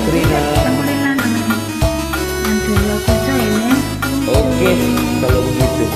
Rina. Oke, kalau begitu.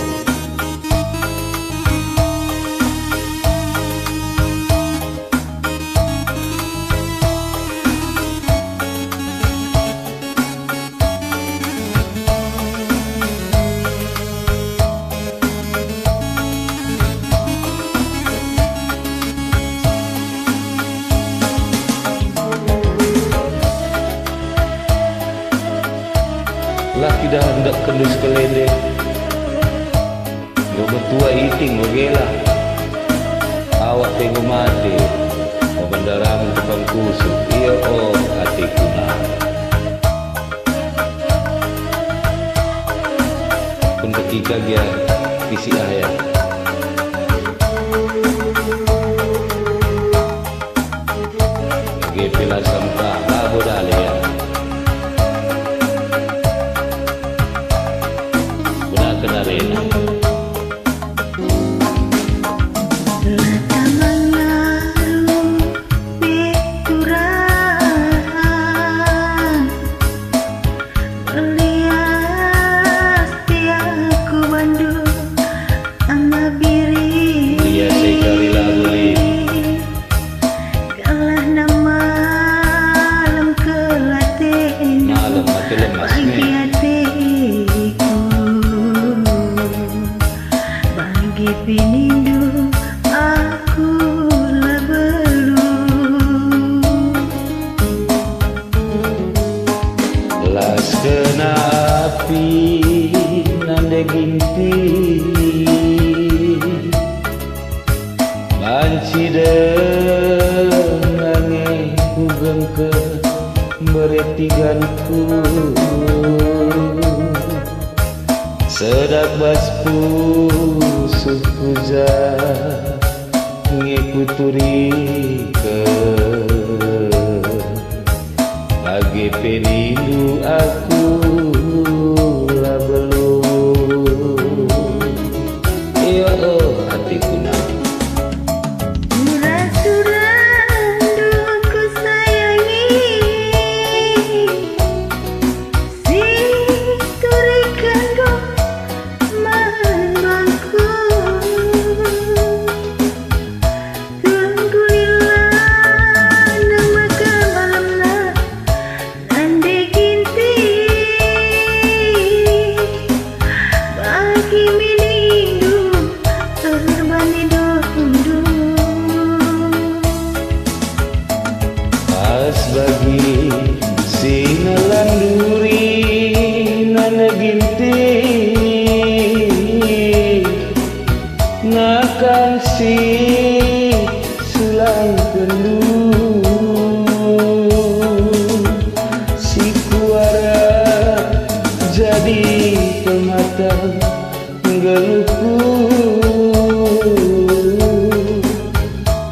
Laki dah hendak kendus kelede, lo betua iting begela. Awak tengok mati, mau bendarang tukang kusuk. Iya oh hatiku nah. Pun ketika dia kisi ayah. Gepila sampah abu dalia. Arena. Pinindu aku lah belum las kena api nande ginti manci dengange hugeng ke meretiganku sedak baspu sukuza ngekuturi ke lagi penindu aku lah belum. Iya oh hatiku nak bagi sinalan duri nana ginti nakan si sulang kendu si kuara jadi pemata geluhku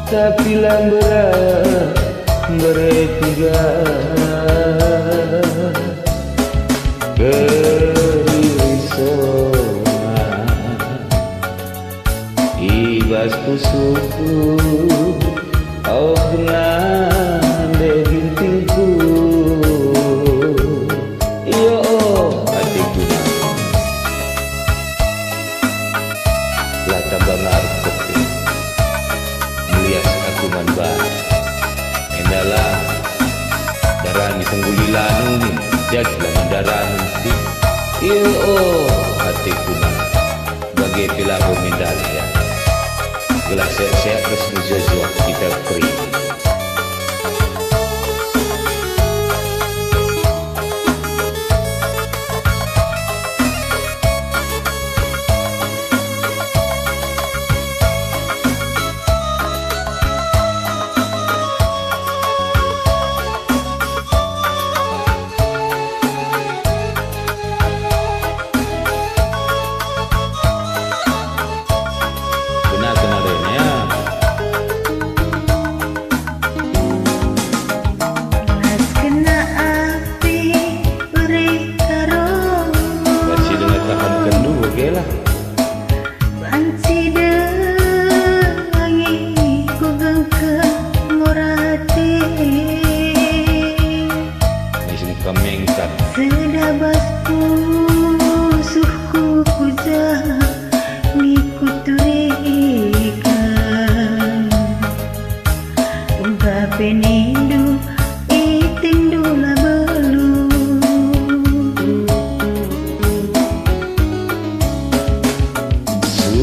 tapi lamberat bertiga kerisona ibas pusuku oh nande gintingku iyo hatiku lata bangar kopi melias aku manbah endalah darah di tenggulilan ini jadilah mendarah nanti. Iyo hatiku nak bagai pilago medalya gelas sehat-sehat terus menjajah kita free.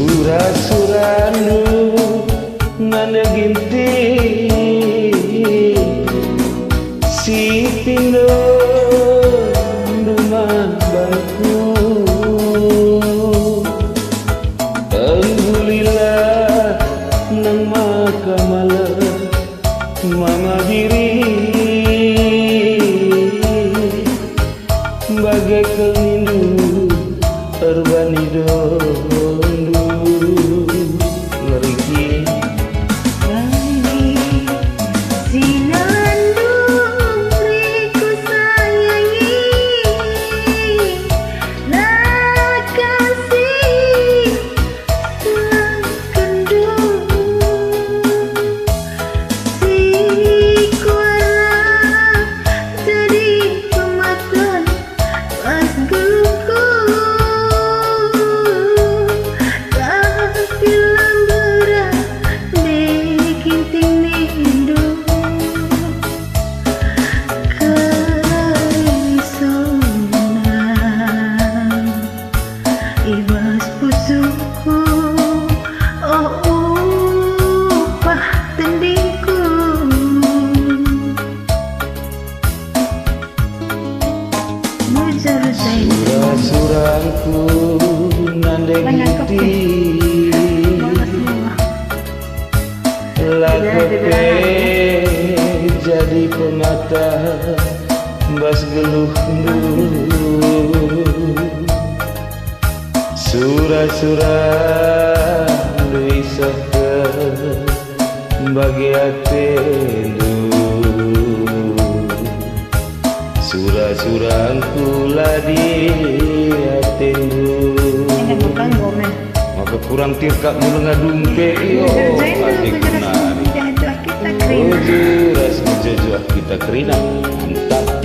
Surah-surahnu nana ginti si pino rumah bangku alhamdulillah nang makamala mama diri bagai kelindu terbani dondu ngeriki ibas pusuku, oh upah tendingku. Surah-surahku nanda ginti lakope jadi pemata bas geluh surah-surah luisaka bagi atendu surah-surahku ladi atendu maka kurang tirkap mula ngadumpe yo adik kenari kita kerina kita kerina mantap.